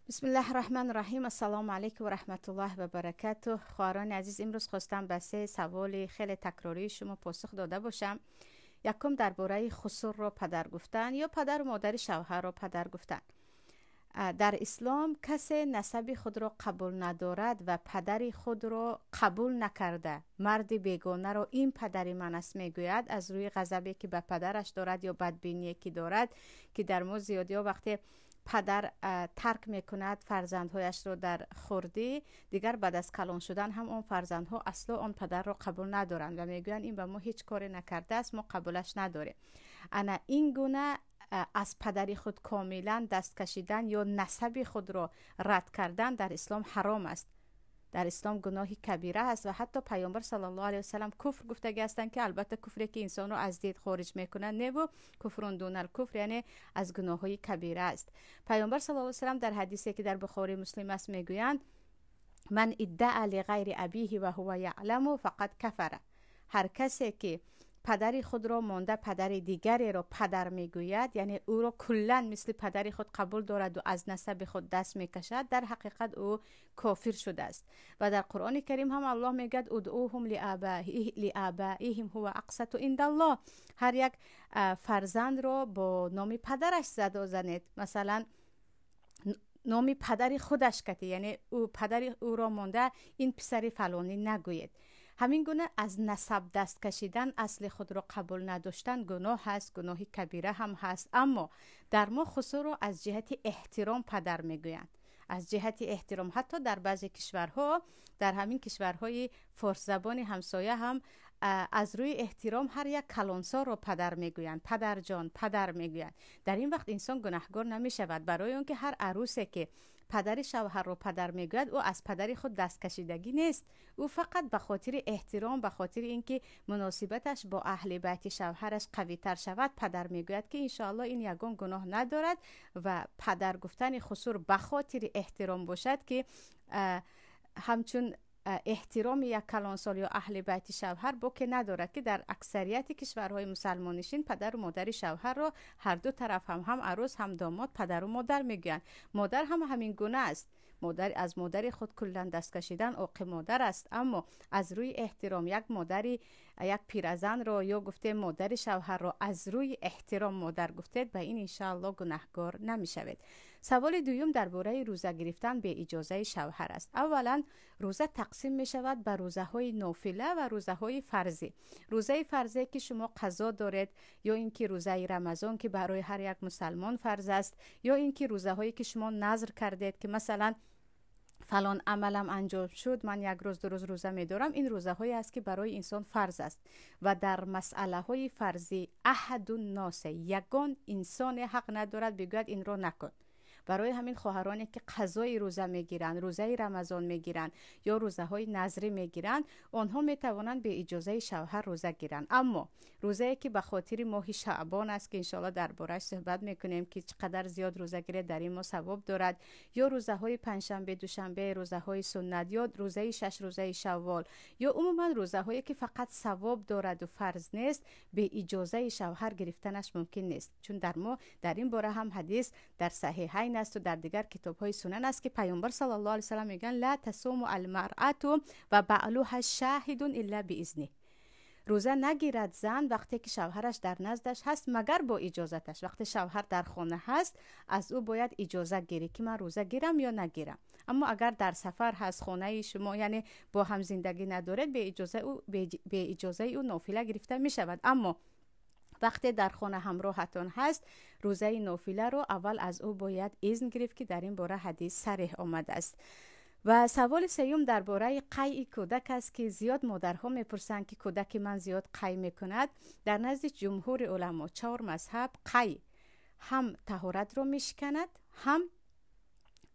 بسم الله الرحمن الرحیم. السلام علیکم و رحمت الله و برکاته. خواهران عزیز، امروز خواستم به سه سوال خیلی تکراری شما پاسخ داده باشم. یکم درباره خسر را پدر گفتن یا پدر و مادر شوهر را پدر گفتن. در اسلام کسی نسب خود را قبول ندارد و پدر خود را قبول نکرده مرد بیگانه را این پدر من است میگوید، از روی غضبی که به پدرش دارد یا بدبینی که دارد، که در ما زیادی ها وقتی پدر ترک میکند فرزندهایش رو در خردی، دیگر بعد از کلان شدن هم اون فرزندها اصلا اون پدر رو قبول ندارند و میگویند این به ما هیچ کاری نکرده است، ما قبولش نداریم. انا این گونه از پدری خود کاملا دست کشیدن یا نسب خود را رد کردن در اسلام حرام است. در اسلام گناهی کبیره است و حتی پیامبر صلی الله علیه و سلم کفر گفتگی هستند که البته کفری که انسان رو از دین خارج میکنه نه و کفرون دون الکفر، یعنی از گناههای کبیره است. پیامبر صلی الله علیه و سلم در حدیثی که در بخاری مسلم است میگویند من ادعا لغیر ابیه و هو یعلم فقط کفر. هر کسی که پدری خود را مانده پدر دیگری را پدر میگوید، یعنی او را کلا مثل پدری خود قبول دارد و از نسب خود دست میکشد، در حقیقت او کافر شده است. و در قرآن کریم هم الله میگوید ادعوهم لآبائهم هو اقسط عند الله. هر یک فرزند را با نام پدرش صدا زنید، مثلا نام پدر خودش کتی، یعنی او پدر او را مانده این پسری فلانی نگوید. همین گونه از نسب دست کشیدن، اصل خود را قبول نداشتن گناه هست، گناهی کبیره هم هست. اما در ما خصوصا رو از جهت احترام پدر میگویند، از جهت احترام. حتی در بعضی کشورها، در همین کشورهای فارس زبان همسایه هم از روی احترام هر یک کلانسار رو پدر میگویند، پدر جان، پدر میگویند. در این وقت انسان گناهکار نمی شود، برای اون که هر عروسی که پدر شوهر رو پدر میگوید او از پدر خود دست کشیدگی نیست، او فقط به خاطر احترام، به خاطر اینکه مناسبتش با اهل بیت شوهرش قوی تر شود پدر میگوید که انشاءالله این یگان گناه ندارد. و پدر گفتن خصوص به خاطر احترام باشد که همچون احترام یک کلانسال یا اهل بیت شوهر با که ندارد، که در اکثریت کشورهای مسلمانشین پدر و مادر شوهر را هر دو طرف هم عروس هم داماد پدر و مادر میگویند. مادر هم همین گونه است، مادر از مادر خود کلا دست کشیدن عاق مادر است. اما از روی احترام یک مادری یک پیرزن را یا گفته مادر شوهر را از روی احترام مادر گفتید، به این انشاءالله گناهکار نمیشوید. سوال دوم درباره روزه گرفتن به اجازه شوهر است. اولا روزه تقسیم می شود به روزه های نافله و روزه های فرضی. روزه فرضی که شما قضا دارید، یا اینکه روزه رمضان که برای هر یک مسلمان فرض است، یا اینکه روزه هایی که شما نذر کردید که مثلا فلان عملم انجام شد من یک روز دو روز روزه می دارم، این روزه هایی است که برای انسان فرض است. و در مسئله های فرضی احد الناس، یگان انسان حق ندارد بگوید این رو نکن. برای همین خواهرانی که قضای روزه میگیرند، روزه رمضان میگیرند یا روزه های نظری میگیرند، آنها میتوانند به اجازه شوهر روزه گیرند. اما روزه که به خاطر ماه شعبان است که انشالله درباره‌اش صحبت میکنیم که چقدر زیاد روزه گیری در این ماه ثواب دارد، یا روزه های پنجشنبه، دوشنبه، روزه های سنت، یا روزه 6 روزه شوال، یا عموما روزه هایی که فقط ثواب دارد و فرض نیست، به اجازه شوهر گرفتنش ممکن نیست. چون در ما در این باره هم حدیث در صحیحین است و در دیگر کتاب های سنن است که پیامبر صلی الله علیه و سلم میگن لا تصوم المرأة و بعلها شاهد الا باذنه. روزه نگیرد زن وقتی که شوهرش در نزدش هست مگر با اجازتش. وقتی شوهر در خانه هست از او باید اجازه گیری که من روزه گیرم یا نگیرم. اما اگر در سفر هست، خانه شما یعنی با هم زندگی ندارد، به اجازه او نافله گرفته می شود. اما وقتی در خانه همراهتان هست، روزه نافله رو اول از او باید اذن گرفت که در این باره حدیث صریح آمده است. و سوال سوم درباره قیع کودک است که زیاد مادرها میپرسند که کودک من زیاد قیع میکند. در نزد جمهور علما 4 مذهب قیع هم طهارت رو میشکند، هم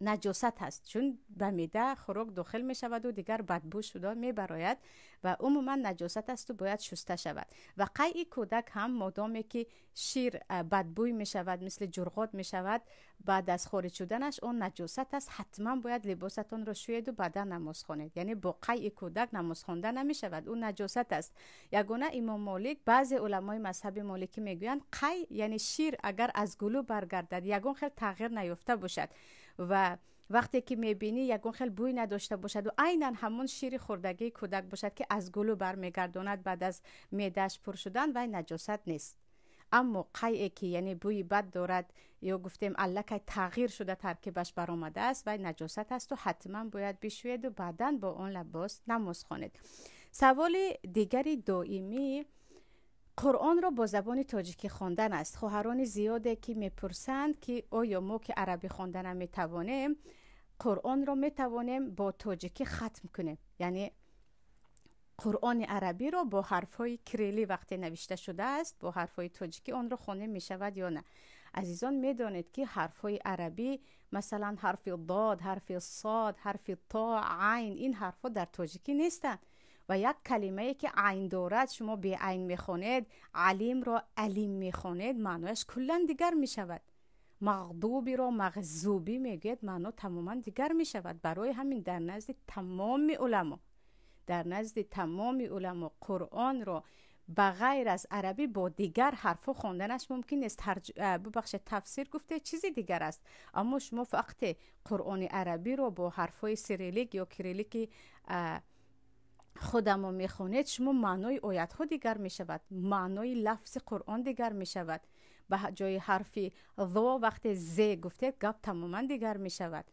نجاست هست، چون به معده خوراک داخل می شود و دیگر بدبو شده می براید و عموما نجاست است و باید شسته شود. و قیع کودک هم مادامی که شیر بدبوی می شود، مثل جرغات می شود، بعد از خارج شدنش اون نجاست است، حتما باید لباستون رو شوید و بعدا نماز خوانید. یعنی با قیع کودک نماز خوانده نمی شود، اون نجاست است. یگانه امام مالک، بعضی علمای مذهب مالکی میگویند قیع یعنی شیر اگر از گلو برگردد، یگان خیلی تغییر نیافته باشد و وقتی که میبینی یگون خیلی بوی نداشته باشد و عیناً همون شیر خوردگی کودک باشد که از گلو برمیگرداند بعد از معده‌اش پر شدن و نجاست نیست. اما قیعی که یعنی بوی بد دارد یا گفتیم الکه تغییر شده ترکیبش برآمده است و نجاست است و حتما باید بشوید و بعداً با اون لباس نماز خوانید. سوال دیگری دائمی قرآن را با زبان تاجیکی خواندن است. خواهران زیاده که میپرسند که آیا ما که عربی خواندن میتوانیم قرآن را میتوانیم با تاجیکی ختم کنیم؟ یعنی قرآن عربی را با حرفهای کریلی وقتی نوشته شده است با حرفهای تاجیکی آن را خوانده می شود یا نه؟ عزیزان میدانید که حرفهای عربی مثلا حرف ضاد، حرف صاد، حرف طا، عین، این حرفها در تاجیکی نیستند و یک کلمه ای که عین دارد شما به عین میخوانید، علیم را علیم میخوانید، معنایش کلا دیگر میشود. مغضوبی را مغضوبی میگید، معنا تماما دیگر میشود. برای همین در نزد تمام علما قرآن را بغیر از عربی با دیگر حرفا خواندنش ممکن است. تفسیر گفته چیزی دیگر است، اما شما فقط قرآن عربی را با حرفای سیریلیک یا کریلیک خودمون میخونید، شما معنای آیت ها دیگر میشود، معنای لفظ قرآن دیگر میشود. به جای حرفی ذا وقت ز گفته گپ تماما دیگر میشود.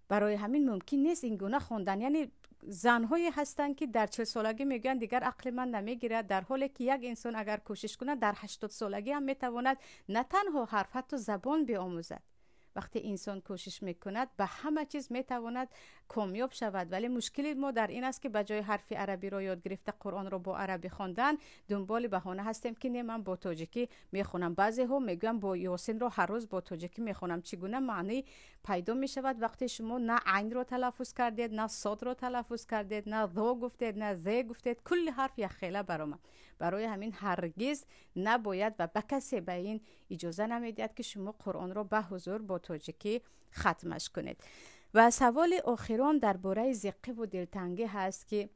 برای همین ممکن نیست این گونه خواندن. یعنی زنهایی هستن که در 40 سالگی میگن دیگر عقل من نمیگیرد، در حالی که یک انسان اگر کوشش کنه در 80 سالگی هم میتواند نه تنها حرف حتی زبان بیاموزد. وقتی انسان کوشش میکند به همه چیز میتواند کامیاب شود. ولی مشکل ما در این است که به جای حرف عربی را یاد گرفته قرآن را با عربی خواندن دنبال بهانه هستیم که نه من با تاجیکی میخونم. بعضی ها میگن با یاسین را هر روز با تاجیکی میخونم. چگونه معنی پیدا میشود وقتی شما نه عین را تلفظ کردید، نه صاد را تلفظ کردید، نه ذا گفتید، نه ز گفتید، کل حرف یک خیله برآمد. برای همین هرگز نباید و به کسی به این اجازه نمیدید که شما قرآن را به حضور با تاجیکی ختمش کنید. و سوال آخران درباره زقه و دلتنگی هست که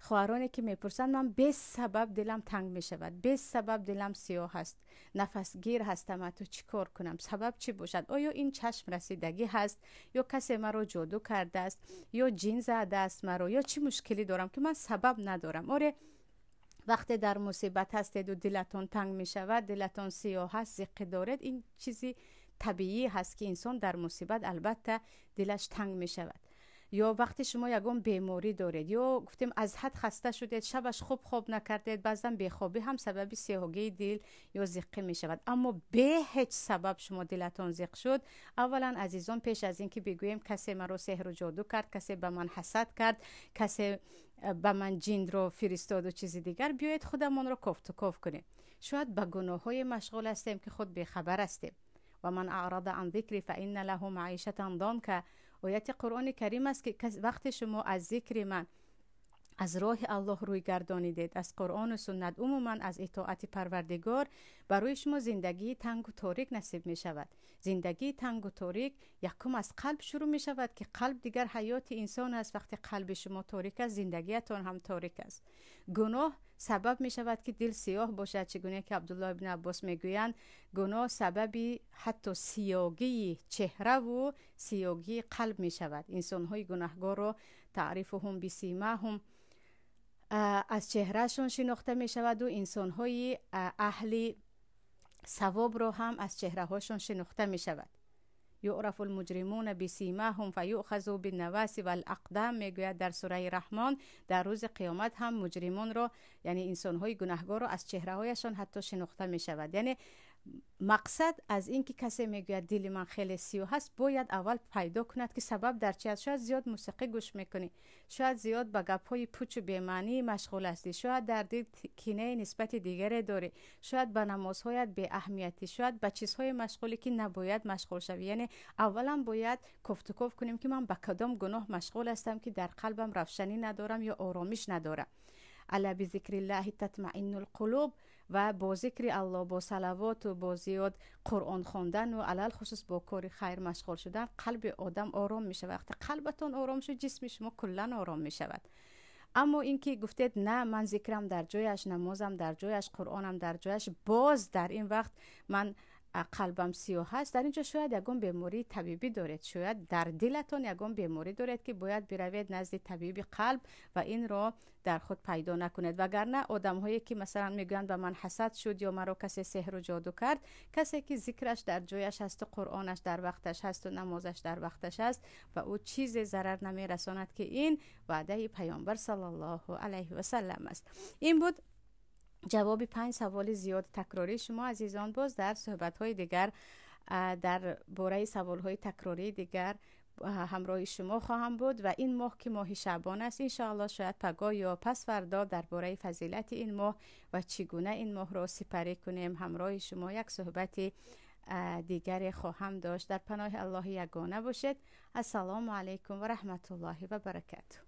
خواهرانی که میپرسند من به سبب دلم تنگ میشود، به سبب دلم سیاه است، نفسگیر هستم، تو چی کار کنم؟ سبب چی باشد؟ آیا این چشم رسیدگی هست یا کسی مرا جادو کرده است یا جین زده است مرا، یا چی مشکلی دارم که من سبب ندارم؟ آره، وقتی در مصیبت هستید و دلتون تنگ می شود، دلتون سیاه هست، زقه دارید، این چیزی طبیعی هست که انسان در مصیبت البته دلش تنگ می شود. یا وقتی شما یگان بیماری دارید یا گفتیم از حد خسته شدید، شبش خوب نکردید، بعضا بیخوابی هم سبب سیاهی دل یا زقه می شود. اما به هیچ سبب شما دلتون زق شد، اولا عزیزان پیش از این که بگوییم کسی مرا سحر و جادو کرد، کسی به من حسد کرد، کسی به من جین رو فرستاد و چیزی دیگر، بیایید خودمون رو کفت و کاف کنیم. شاید به گناه های مشغول هستیم که خود بیخبر هستیم. و من اعرض عن ذکری فإن له معیشة ضنکا، آیت قرآن کریم است که وقتی شما از ذکر من، از راه الله روی گردانیدید، از قرآن و سنت، عموما از اطاعت پروردگار، برای شما زندگی تنگ و تاریک نصیب می شود. زندگی تنگ و تاریک یکم از قلب شروع می شود که قلب دیگر حیات انسان است. وقتی قلب شما تاریک است، زندگیتان هم تاریک است. گناه سبب می شود که دل سیاه باشد، چگونه که عبدالله ابن عباس می گویند گناه سببی حتی سیاگی چهره و سیاگی قلب می شود. انسان های گناهگار را تعریفهم بسیماهم، از چهرهشون شناخته می شود، و انسان های اهل ثواب را هم از چهره هاشون شناخته می شود. یعرف المجرمون بسیماهم فیؤخذوا بالنواصی والاقدام، میگوید در سوره رحمان در روز قیامت هم مجرمان را، یعنی انسان های گناهگار را، از چهره هایشان حتی شناخته می شود. یعنی مقصد از این که کسی میگوید دل من خیلی سیاه هست، باید اول پیدا کند که سبب در چی است. شاید زیاد موسیقی گوش میکنی، شاید زیاد به گپ‌های پوچ و بی‌معنی مشغول هستی، شاید در دل کینه نسبت دیگری داری، شاید به نمازهایت بی اهمیتی، شاید به چیزهای مشغولی که نباید مشغول شوی. یعنی اولا باید کفت و کاف کنیم که من به کدام گناه مشغول هستم که در قلبم روشنی ندارم یا آرامش ندارم. الا بذکر الله تطمئن القلوب، و با ذکر الله، با صلوات و با زیاد قرآن خواندن و علل خصوص با کار خیر مشغول شدن، قلب آدم آرام می شود. وقتی قلبتون آرام شد، جسم شما کلا آرام می شود. اما اینکه گفتید نه من ذکرم در جایش، نمازم در جایش، قرآنم در جایش، باز در این وقت من قلبم سیاه هست، در اینجا شاید یگان بیماری طبیبی دارید، شاید در دلتون یگان بیماری دارید که باید بروید نزد طبیب قلب و این را در خود پیدا نکنید. وگرنه آدم هایی که مثلا میگن به من حسد شد یا مرا کسی سحر و جادو کرد، کسی که ذکرش در جایش هست و قرآنش در وقتش هست و نمازش در وقتش هست و او چیز ضرر نمی رساند که این وعده پیامبر صلی الله علیه و سلم است. این بود جواب 5 سوال زیاد تکراری شما عزیزان. باز در صحبت‌های دیگر در باره سوال‌های تکراری دیگر همراه شما خواهم بود و این ماه که ماه شعبان است، ان شاء الله شاید پگاه یا پس فردا درباره فضیلت این ماه و چگونه این ماه را سپری کنیم همراه شما یک صحبت دیگری خواهم داشت. در پناه الله یگانه باشید. السلام علیکم و رحمت الله و برکاته.